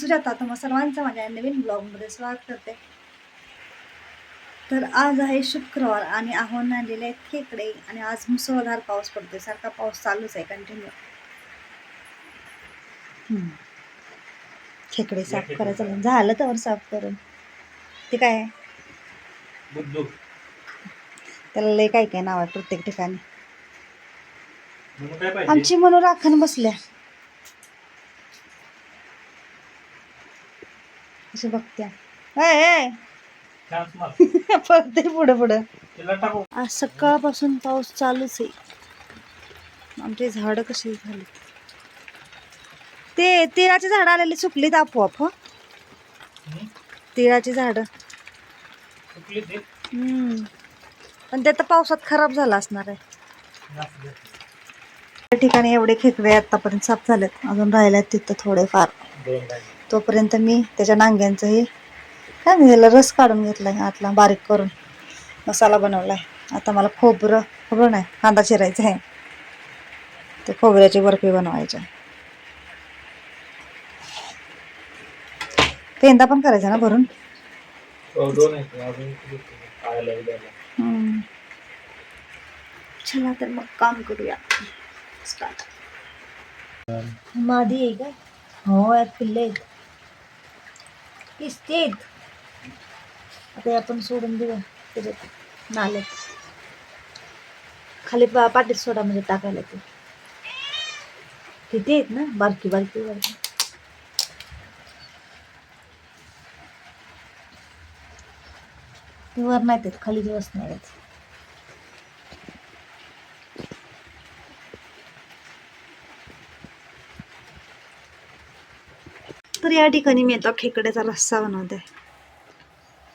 सुजाता, तुम्हा सर्वांचं माझ्या नवीन ब्लॉगमध्ये स्वागत करते. तर आज आहे शुक्रवार आणि आहोन आणलेले आहेत खेकडे आणि आज मुसळधार पाऊस पडतोय. सारखा पाऊस चालूच आहे कंटिन्यू. खेकडे साफ करायचं झालं तर साफ करून. ते काय आहे त्याला लय काय काय नाव आहे प्रत्येक ठिकाणी. आमची म्हणून राखण बसल्या अशी बघत्या पडते पुढं. आज सकाळपासून पाऊस चालूच आहे. आमचे झाड कशी झाली, ते तिळाची झाड आलेली सुकलीत आपोआप. हो, तिळाची झाड पण ते आता पावसात खराब झाला असणार आहे. त्या ठिकाणी एवढे खेकडे आतापर्यंत साफ झालेत, अजून राहिल्यात तिथं थोडेफार. तोपर्यंत मी त्याच्या नांग्यांचं हे काय म्हणजे रस काढून घेतलाय, आतला बारीक करून मसाला बनवलाय. आता मला खोबरं नाही, कांदा चिरायचा आहे. ते खोबऱ्याची बर्फी बनवायची. कांदा पण करायचा ना भरून. चला तर मग काम करूया. स्टार्ट. मादी आहे का? हो यात पिल्ले आहेत, दिसतेत. आता आपण सोडून देऊया त्याच्यात नाल्यात. खाली पाटीत सोडा म्हणजे टाकायला ते किती आहेत ना, बारकी बारकी बारकी. ते वर नाही आहेत, खाली दिवस नाही आहेत. तर या ठिकाणी मी आता खेकड्याचा रस्सा बनवते.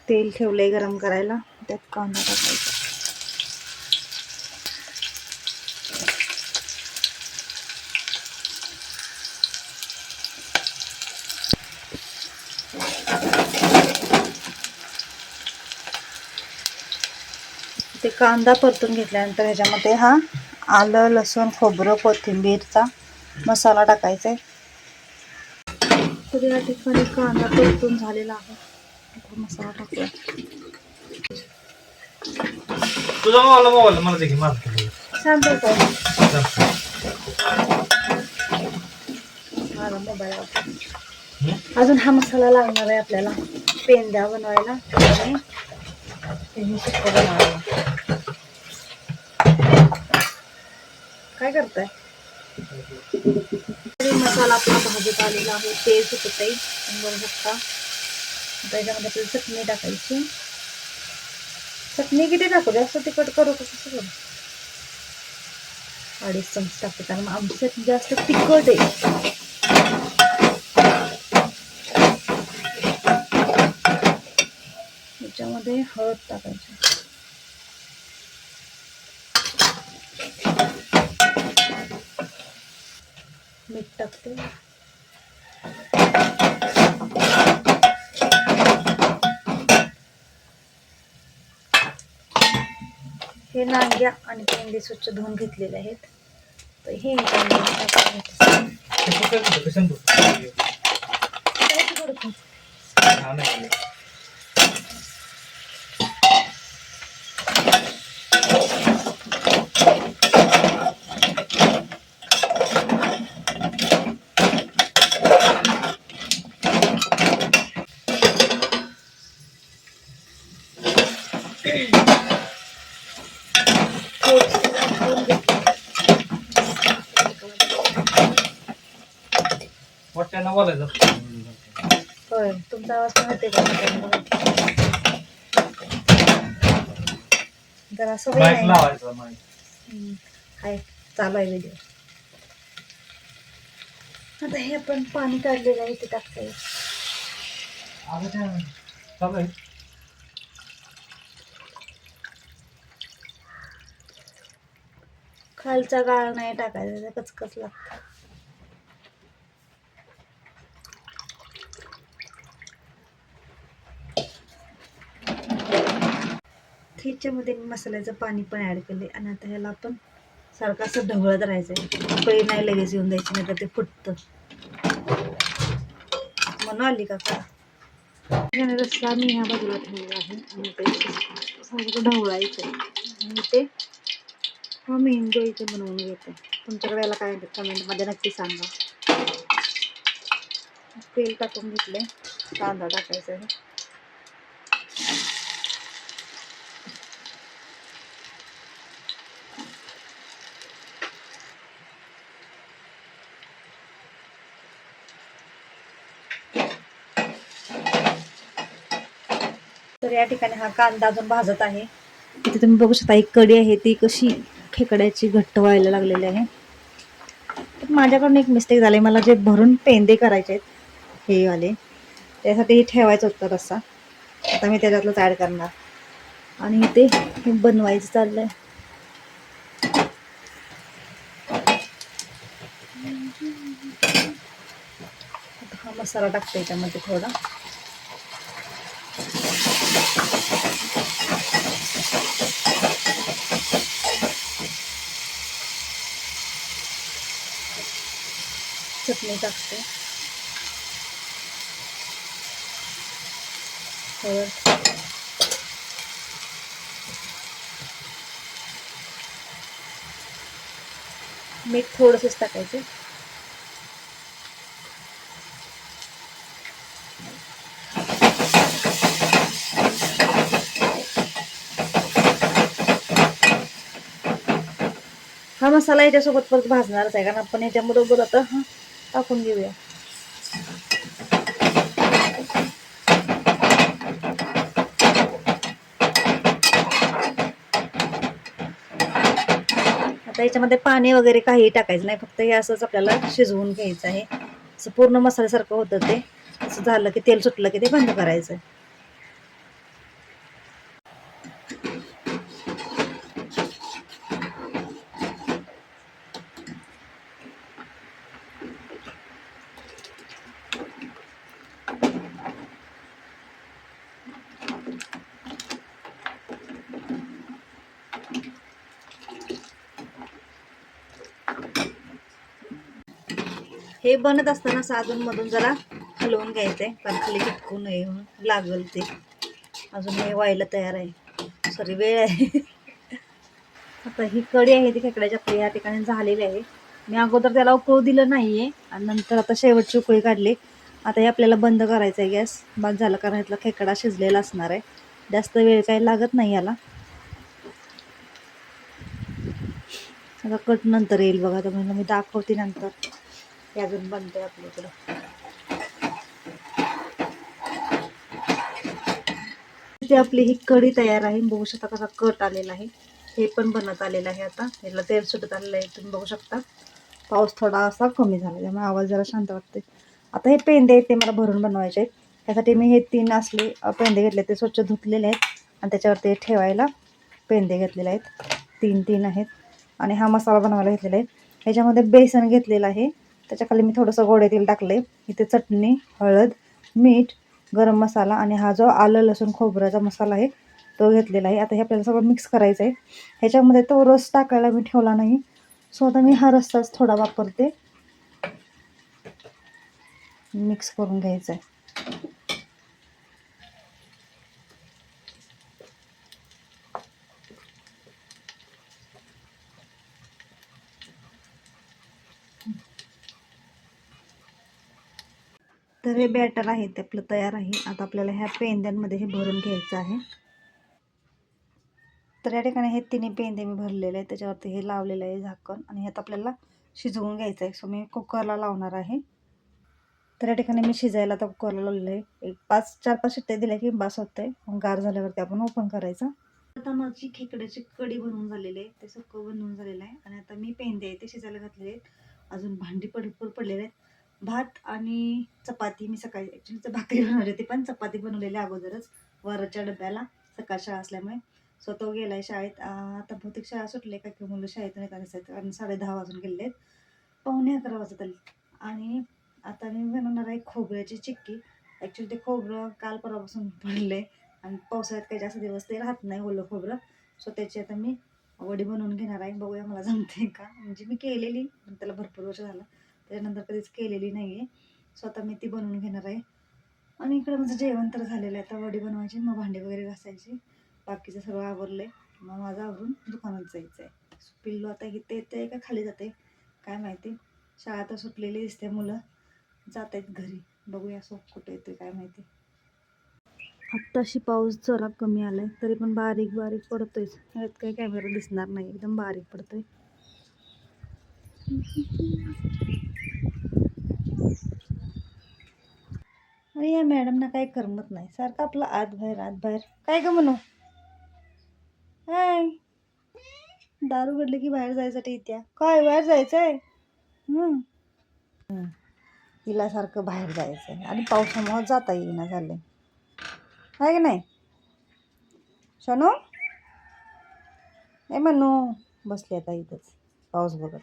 तेल ठेवलंय गरम करायला, त्यात कांदा टाकायचा. ते कांदा परतून घेतल्यानंतर ह्याच्यामध्ये हा आलं लसूण खोबरं कोथिंबीरचा मसाला टाकायचा आहे. तर या ठिकाणी कांदा परतून झालेला आहे, मसाला टाकूया. तुझा मोबाईल मला देखील मारतो शांत अजून हा मसाला लागणार आहे आपल्याला पेंड्या बनवायला आणि सुक्क बनवायला. काय करताय? मसाला आपला भाजीत आलेला आहे, तेल सुकत आहे बघू शकता. त्याच्यामध्ये आपल्याला चटणी टाकायची. चटणी किती टाकू, जास्त तिखट करू का कसं करू? 2.5 चमचे टाकते, कारण आमच्यात जास्त तिखट आहे. त्याच्यामध्ये हळद टाकायची. मीठ टाकते. हे नांग्या आणि पेंडे स्वच्छ धुवून घेतलेले आहेत. तर हे होय, तुमचा आवाज पण होते का? जरा सवय नाही. हाय, चालू आहे व्हिडिओ. आता हे आपण पाणी काढलेलं आहे ते टाकतोय. खालचा गाळ नाही टाकायचा, कचकच लागतं. ह्याच्यामध्ये मसाल्याचं पाणी पण ऍड केले आणि आता ह्याला आपण सारखं असं ढवळत राहायचंय. उकळी नाही लगेच येऊन द्यायची, नाही तर ते फुटतं. म्हणून आली का त्याने रस्सा मी ह्या बाजूला ठेवला आहे आणि ते सगळं ढवळायचं आणि ते हा मेंदू इथे बनवून घेते. तुमच्याकडे याला काय म्हणतात कमेंटमध्ये नक्की सांगा. तेल टाकून घेतले, कांदा टाकायचा आहे. तर या ठिकाणी हा कांदा अजून भाजत आहे. इथे तुम्ही बघू शकता एक कढी आहे ती कशी खेकड्याची घट्ट व्हायला लागलेली आहे. तर माझ्याकडून एक मिस्टेक झाली, मला जे भरून पेंदे करायचे आहेत हे वाले त्यासाठी ठेवायचं होतं रस्सा. आता मी त्याच्यातलंच ॲड करणार आणि इथे हे बनवायचं चाललंय. हा मसाला टाकते त्यामध्ये थोडा. चटणी टाकते, मीठ थोडंसंच टाकायचं. हा मसाला याच्यासोबत परत भाजणारच आहे, कारण आपण याच्याबरोबर आता हा टाकून घेऊया. आता याच्यामध्ये पाणी वगैरे काही टाकायचं नाही, फक्त हे असंच आपल्याला शिजवून घ्यायचं आहे. असं पूर्ण मसाल्यासारखं होतं ते. असं झालं की तेल सुटलं की ते बंद करायचं. हे बनत असताना अजून मधून जरा हलवून घ्यायचंय, कारण खाली चिटकू नये म्हणून लागल ते. अजून हे व्हायला तयार आहे, सॉरी वेळ आहे. आता ही कढी आहे ती खेकड्याच्या आपली या ठिकाणी झालेली आहे. मी अगोदर त्याला उकळू दिलं नाहीये आणि नंतर आता शेवटची उकळी काढली. आता हे आपल्याला बंद करायचं आहे गॅस. बाद झालं, कारण ह्यातला खेकडा शिजलेला असणार आहे. जास्त वेळ काही लागत नाही याला. आता कट नंतर येईल बघा, तर म्हणलं मी दाखवते नंतर. हे अजून बनते आपल्याकडं. इथे आपली ही कढी तयार आहे. बघू शकता कसा कट आलेला आहे. हे पण बनत आलेलं आहे. आता याला तेल सुटत आलेलं आहे, तुम्ही बघू शकता. पाऊस थोडा असा कमी झाला, त्यामुळे आवाज जरा शांत वाटते. आता हे पेंदे आहेत ते मला भरून बनवायचे आहेत. त्यासाठी मी हे 3 असले पेंदे घेतले, ते स्वच्छ धुतलेले आहेत आणि त्याच्यावरती ठेवायला पेंदे घेतलेले आहेत. 3 आहेत आणि हा मसाला बनवायला घेतलेला आहे. ह्याच्यामध्ये बेसन घेतलेलं आहे, त्याच्याखाली मी थोडंसं गोडे तेल टाकले. इथे चटणी, हळद, मीठ, गरम मसाला आणि हा जो आलं लसूण खोबऱ्याचा मसाला आहे तो घेतलेला आहे. आता हे आपल्याला सगळं मिक्स करायचं आहे. ह्याच्यामध्ये तो रस टाकायला मी ठेवला नाही, सो आता मी हा रस्साच थोडा वापरते. मिक्स करून घ्यायचं आहे. तर हे बॅटर आहे ते आपलं तयार आहे. आता आपल्याला ह्या पेंद्यांमध्ये हे भरून घ्यायचं आहे. तर या ठिकाणी हे 3 पेंदे मी भरलेले आहेत, त्याच्यावरती हे लावलेलं आहे झाकण आणि ह्यात आपल्याला शिजवून घ्यायचं आहे. सो मी कुकरला लावणार आहे. तर या ठिकाणी मी शिजायला आता कुकरला लावलेलं आहे. एक 4-5 शिट्ट्या दिल्या की बास होतंय. मग गार झाल्यावरती आपण ओपन करायचं. आता माझी खेकड्याची कढी बनवून झालेली आहे, ते सगळं बनवून झालेलं आहे आणि आता मी पेंदे आहे ते शिजायला घातलेले आहेत. अजून भांडी भरपूर पडलेले आहेत. भात आणि चपाती मी सकाळी ॲक्च्युली भाकरी बनवली होती, पण चपाती बनवलेली अगोदरच वरच्या डब्याला, सकाळ शाळा असल्यामुळे. स्वतः गेलाय शाळेत. आता बहुतेक शाळा सुटली काय की मुलं शाळेतून येतात असतात, कारण 10:30 वाजून गेले आहेत. 11:45 वाजत आले. आणि आता मी बनवणार आहे खोबऱ्याची चिक्की. ॲक्च्युली ते खोबरं काल परवापासून पडले आणि पावसाळ्यात काही जास्त दिवस ते राहत नाही ओलं खोबरं. सो त्याची आता मी वडी बनवून घेणार आहे. बघूया मला जमते का. म्हणजे मी केलेली पण त्याला भरपूर वर्ष झालं, त्याच्यानंतर कधीच केलेली नाही आहे. सो आता मी ती बनवून घेणार आहे. आणि इकडे माझं जेवण तर झालेलं आहे. आता वडी बनवायची, मग भांडी वगैरे घासायची, बाकीचं सगळं आवरलंय. मग माझं आवरून दुकानात जायचं आहे. पिल्लू आता इथे येते का खाली जाते काय माहिती. शाळा तर सुटलेली दिसते, मुलं जात आहेत घरी. बघूया सो कुठे येते काय माहिती. आत्ताशी पाऊस जरा कमी आलाय, तरी पण बारीक बारीक पडतोयच. ह्यात काही कॅमेरा दिसणार नाही, एकदम बारीक पडतोय. आणि या मॅडमना काही करमत नाही, सारखं आपलं आत बाहेर काय ग म्हणू. हाय, दारू घडलं की बाहेर जायसाठी इत्या काय बाहेर जायचंय. हिला सारखं बाहेर जायचंय आणि पावसामुळे जाता येईना झालंय, आहे की नाही शनू. ए म्हणू बसली आता इथंच पाऊस बघत.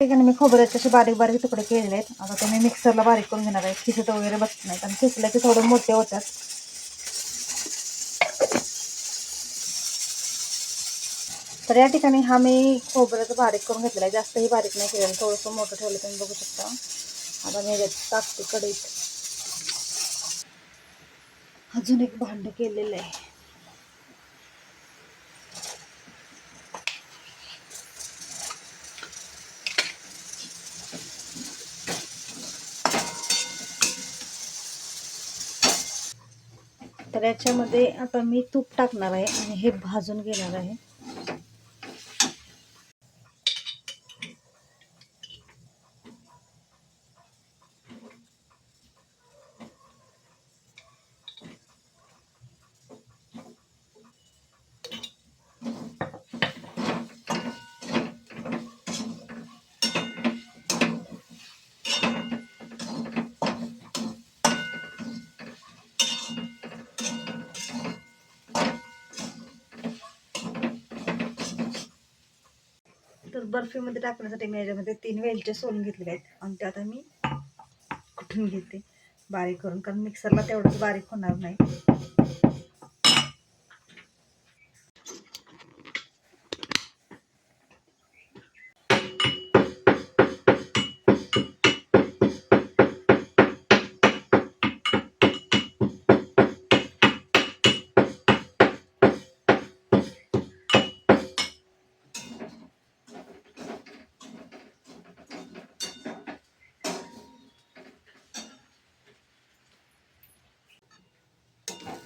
ठिकाणी मी खोबऱ्याचे असे बारीक बारीक तुकडे केलेले आहेत. आता ते मी मिक्सरला बारीक करून घेणार आहे. खिचत वगैरे बसत नाहीत आणि खिचलं की थोडं मोठे होतात. तर या ठिकाणी हा मी खोबऱ्याचं बारीक करून घेतलेला आहे, जास्तही बारीक नाही केलेलं, थोडंसं मोठं ठेवलं तुम्ही बघू शकता. आता मी टाकते कढईत. अजून एक भांड केलेलं आहे. तर याच्यामध्ये आता मी तूप टाकणार आहे आणि हे भाजून घेणार आहे. तर बर्फीमध्ये टाकण्यासाठी मी याच्यामध्ये 3 वेलचे सोलून घेतलेले आहेत आणि ते आता मी कुठून घेते बारीक करून, कारण मिक्सरला तेवढंच बारीक होणार नाही.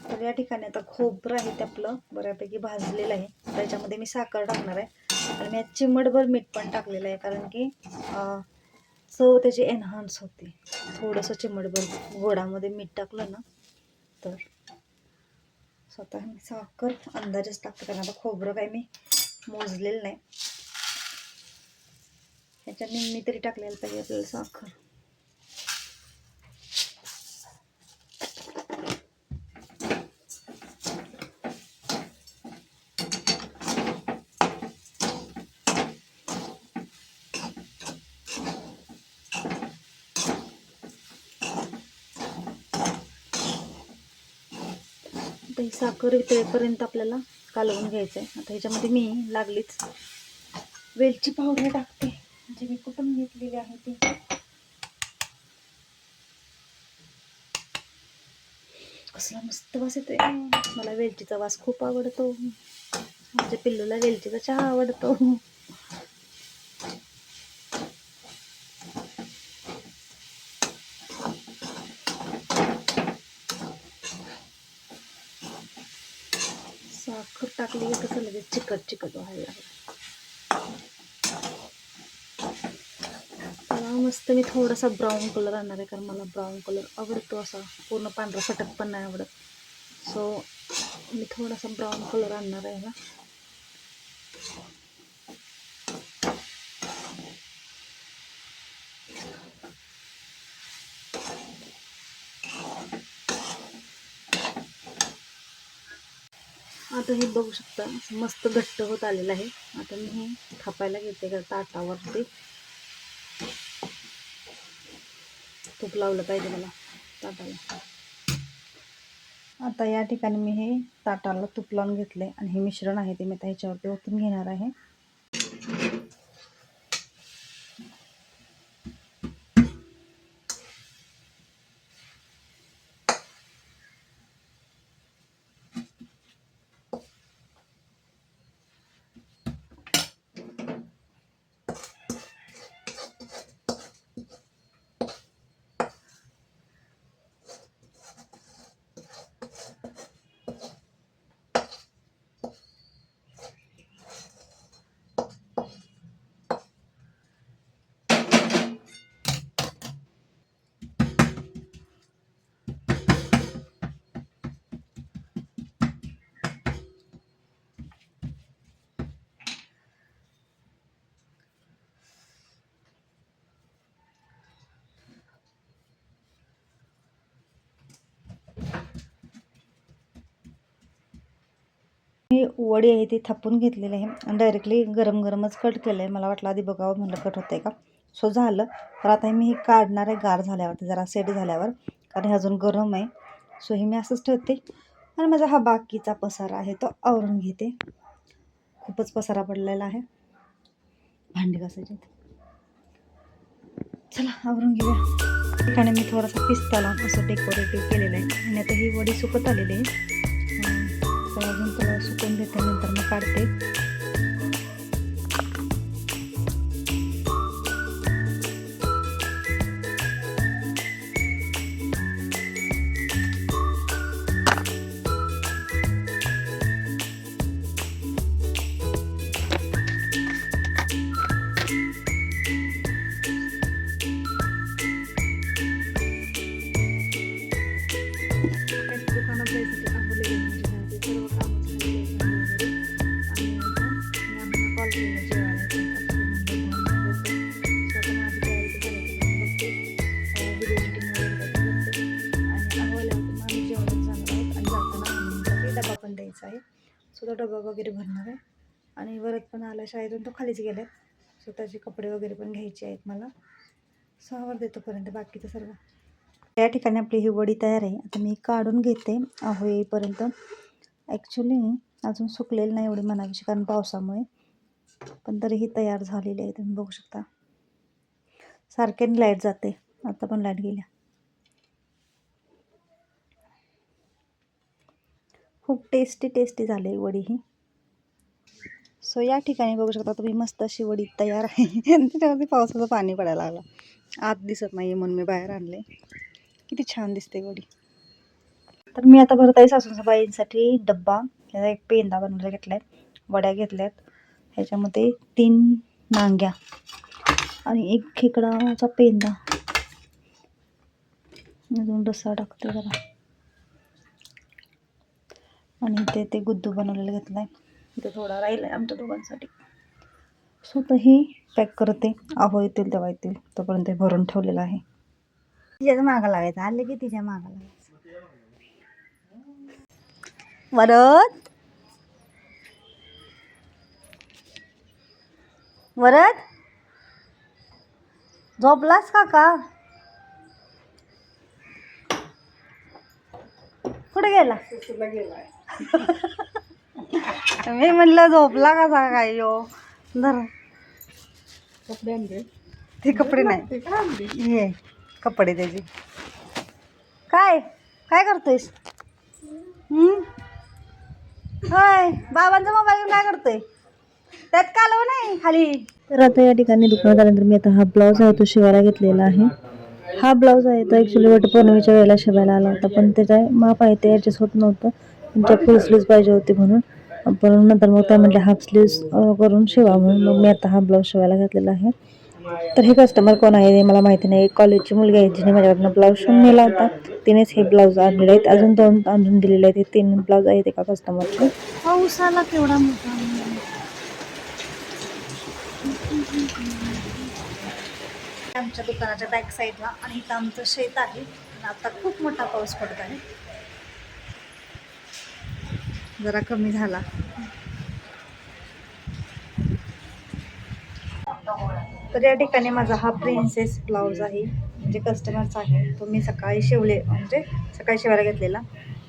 तर या ठिकाणी आता खोबरं आहे ते आपलं बऱ्यापैकी भाजलेलं आहे. त्याच्यामध्ये मी साखर टाकणार आहे आणि मी चिमटभर मीठ पण टाकलेलं आहे, कारण की चव त्याची एनहान्स होते. थोडंसं चिमटभर गोडामध्ये मीठ टाकलं ना तर. स्वतः मी साखर अंदाजेच टाकते, कारण आता खोबरं काही मी मोजलेलं नाही. ह्याच्या निम्मी तरी टाकलेलं पाहिजे आपल्याला साखर. आता ही साखर वितळेपर्यंत आपल्याला कालवून घ्यायचं आहे. आता ह्याच्यामध्ये मी लागलीच वेलची पावडर टाकते, जी मी कुठून घेतलेली आहे ती. कसला मस्त वास येतोय. मला वेलचीचा वास खूप आवडतो. माझ्या पिल्लूला वेलचीचा चहा आवडतो. साखर टाकली की कसं लगेच चिकट चिकट व्हायला लागलं. त्याला मस्त मी थोडासा ब्राऊन कलर आणणार आहे, कारण मला ब्राऊन कलर आवडतो. असा पूर्ण पांढरा सटक पण नाही आवडत. सो मी थोडासा ब्राऊन कलर आणणार आहे ना. आता हे बघू शकता मस्त घट्ट होत आलेलं आहे. आता मी हे थापायला घेते का ताटावरती. तूप लावलं पाहिजे मला ताटाला. आता या ठिकाणी मी हे ताटाला तूप लावून घेतले आणि हे मिश्रण आहे ते मी आता ह्याच्यावरती ओतून घेणार आहे. मी वडी आहे ती थापून घेतलेली आहे आणि डायरेक्टली गरम गरमच कट केलं आहे. मला वाटलं आधी बघावं म्हणलं कट होतं आहे का. सो झालं. तर आता मी हे काढणार आहे गार झाल्यावरती, जरा सेट झाल्यावर, कारण हे अजून गरम आहे. सो हे मी असंच ठेवते आणि माझा हा बाकीचा पसारा आहे तो आवरून घेते. खूपच पसारा पडलेला आहे, भांडी घासायची. चला आवरून घेऊया. ठिकाणी मी थोडासा पिस्ताला असं डेकोरेटिव्ह केलेलं आहे आणि आता ही वडी सुकत आलेली आहे. तर अजून थोडं सुकून घेते, नंतर मी काढते. दुकानात जायसाठी आंबोली म्हणजे सर्व कामं झालेली आणि कॉल केला डबा पण द्यायचा आहे. सो तो डबा वगैरे भरणार आहे आणि वरत पण आला शाळेतून, तो खालीच गेलाय. सो त्याचे कपडे वगैरे पण घ्यायचे आहेत मला. 6 वर देतोपर्यंत बाकीचं सर्व. या ठिकाणी आपली ही वडी तयार आहे. आता मी काढून घेते आहो येईपर्यंत. ॲक्च्युली अजून सुकलेली नाही एवढी म्हणावीशी, कारण पावसामुळे, पण तरीही तयार झालेली आहे. तुम्ही बघू शकता. सारख्याने लाईट जाते, आता पण लाईट गेल्या. खूप टेस्टी झाली वडी ही. सो या ठिकाणी बघू शकता तुम्ही, मस्त अशी वडी तयार आहे. त्याच्यामध्ये पावसाचं पाणी पडायला लागलं. आत दिसत नाही म्हणून मी बाहेर आणले. किती छान दिसते वडी. तर मी आता भरत आहे सासूबाईंसाठी डब्बा. त्याचा एक पेंदा बनवला घेतलाय, वड्या घेतल्यात, ह्याच्यामध्ये 3 नांग्या आणि एक खेकडाचा पेंदा, अजून रस्सा टाकते जरा, आणि ते गुद्दू बनवलेलं घेतलाय. इथे थोडा राहिला आहे आमच्या दोघांसाठी. स्वतःही पॅक करते. आहो येतील तेव्हा येतील, तोपर्यंत भरून ठेवलेलं आहे. तिच्याच मागं लागायचं, आले की तिच्या मागं लागायचं. वरद वरद झोपलास का? कुठे गेला? मी म्हणलं झोपला कसा काय यो. धर कपडे आणले. ते कपडे नाही, हे कपडे त्याचे. काय काय करतोयस? होय, बाबांचा मोबाईल काय करतोय? त्यात कालव नाही खाली. तर आता या ठिकाणी दुकानात आल्यानंतर मी आता हा ब्लाऊज आहे तो शिवायला घेतलेला आहे. हा ब्लाऊज आहे तो ॲक्च्युली वटपौर्णिमेच्या वेळेला शिवायला आला होता, पण त्याच्या माप आहे ते ॲडजस्ट होत नव्हतं. तुमच्या फुल स्लीव्ज पाहिजे होती म्हणून. पण नंतर मग त्या म्हटलं हाफ स्लीव्ज करून शिवा म्हणून मग मी आता हा ब्लाऊज शिवायला घातलेला आहे. तर हे कस्टमर कोण आहे मला माहिती नाही. कॉलेजची मुलगी आहे जिने माझ्याकडनं ब्लाऊज शिवून नेला होता, तिनेच हे ब्लाऊज आणलेले आहेत. अजून 2 आणून दिलेले आहेत. हे 3 ब्लाऊज आहेत एका कस्टमरचे. पाऊसाला केवढा मोठा. आमच्या दुकानाच्या बॅक साईडला आणि इथं आमचं शेत आहे. आता खूप मोठा पाऊस पडत आहे, जरा कमी झाला. तर या ठिकाणी माझा हा प्रिन्सेस ब्लाऊज आहे, म्हणजे कस्टमरचा आहे. तो मी सकाळी शिवायला घेतलेला.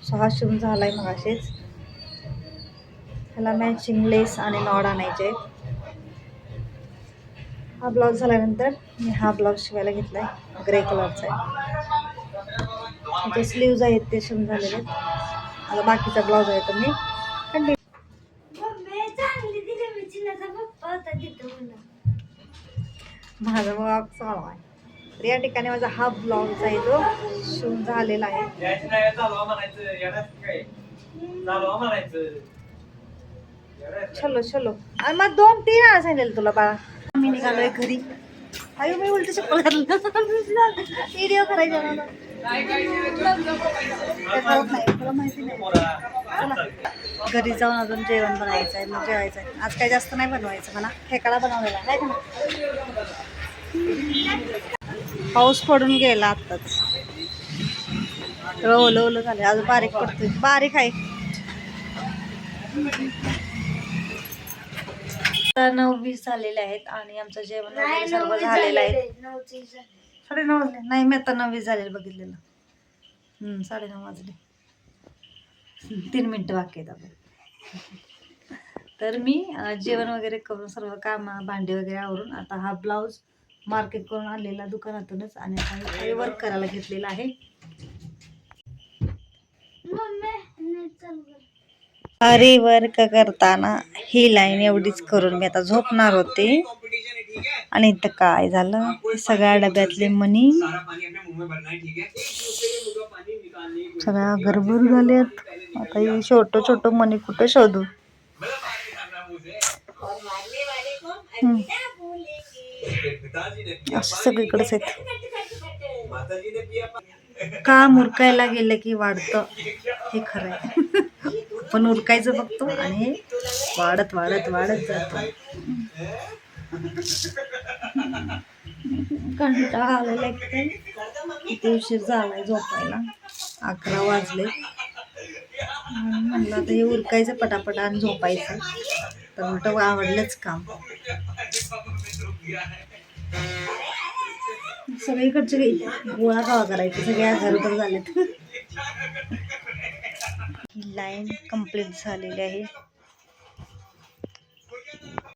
सो हा शिवून झाला आहे मगाशीच. ह्याला मॅचिंग लेस आणि नॉड आणायचे. हा ब्लाऊज झाल्यानंतर मी हा ब्लाऊज शिवायला घेतला आहे, ग्रे कलरचा आहे. जे स्लीव्ज आहेत ते शिवून झालेले आहेत. आता बाकीचा ब्लाऊज आहे तर मी माझा ब्लॉग चालू आहे. तर या ठिकाणी माझा हा ब्लाऊज आहे तो शिवून झालेला आहे. चलो आणि मग 2-3 वेळा सांगितलं तुला बाळा. मी निघालोय घरी. अयो मी उलट चप्पल घातलं, व्हिडिओ करायचा मला. माहिती नाही. घरी जाऊन अजून जेवण बनवायचं आहे, मग जेवायचं आहे. आज काही जास्त नाही बनवायचं, मला खेकडा बनवलेला आहे का. पाऊस पडून गेला आत्ताच, ओलं झालं. अजून बारीक पडतोय, बारीक आहे. आता 9:20 झालेले आहेत आणि आमचं जेवण वगैरे सर्व झालेलं आहे. 9:30 वाजले नाही, मी आता 9:20 झालेलं बघितलेलं. 9:30 वाजले. 3 मिनिटं बाकी आहेत आपण. तर मी जेवण वगैरे करून सर्व काम भांडे वगैरे आवरून आता हा ब्लाऊज मार्केट करून आणलेला दुकानातूनच आणि आता वर्क करायला घेतलेला आहे. अरे वर्क करताना ही लाईन एवढीच करून मी आता झोपणार होते आणि इथं काय झालं, सगळ्या डब्यातले मनी सगळ्या गडबड झाल्यात. आता हे छोटं छोटं मनी कुठं शोधू. असं सगळीकडेच आहेत. काम उरकायला गेलं की वाढतं, हे खरं आहे. पण उरकायचं बघतो आणि वाढत वाढत वाढत जातं. कंटाळा आलेला एकदम. किती उशीर झालाय झोपायला, 11 वाजले. म्हणलं आता हे उरकायचं पटापट आणि झोपायचं, तर उलटं आवडलंच काम. सगळीकडचे गोळा गावा करायचे, सगळ्या गडबड झालेत. ही लाईन कंप्लीट झालेली आहे.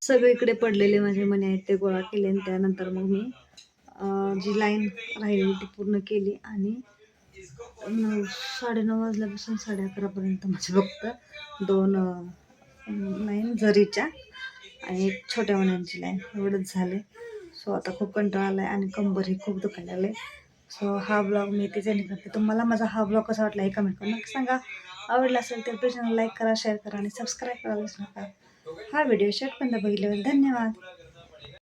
सगळीकडे पडलेले माझे मणी आहेत ते गोळा केले आणि त्यानंतर मग मी जी लाईन राहिली ती पूर्ण केली आणि 9:30 वाजल्यापासून 11:30 माझे फक्त 2 लाईन जरीच्या आणि एक छोट्या मण्यांची लाईन एवढंच झाले. सो आता खूप कंटाळा आला आहे आणि कंबरही खूप दुखायला लागले. सो हा ब्लॉग मी इथेच एंड करते. तुम्हाला माझा हा ब्लॉग कसा वाटला हे कमेंट करून नक्की सांगा. आवडला असेल तर प्लीज लाईक करा, शेअर करा आणि सबस्क्राईब करायला विसरू नका. हा व्हिडिओ शेवटपर्यंत बघितल्याबद्दल धन्यवाद.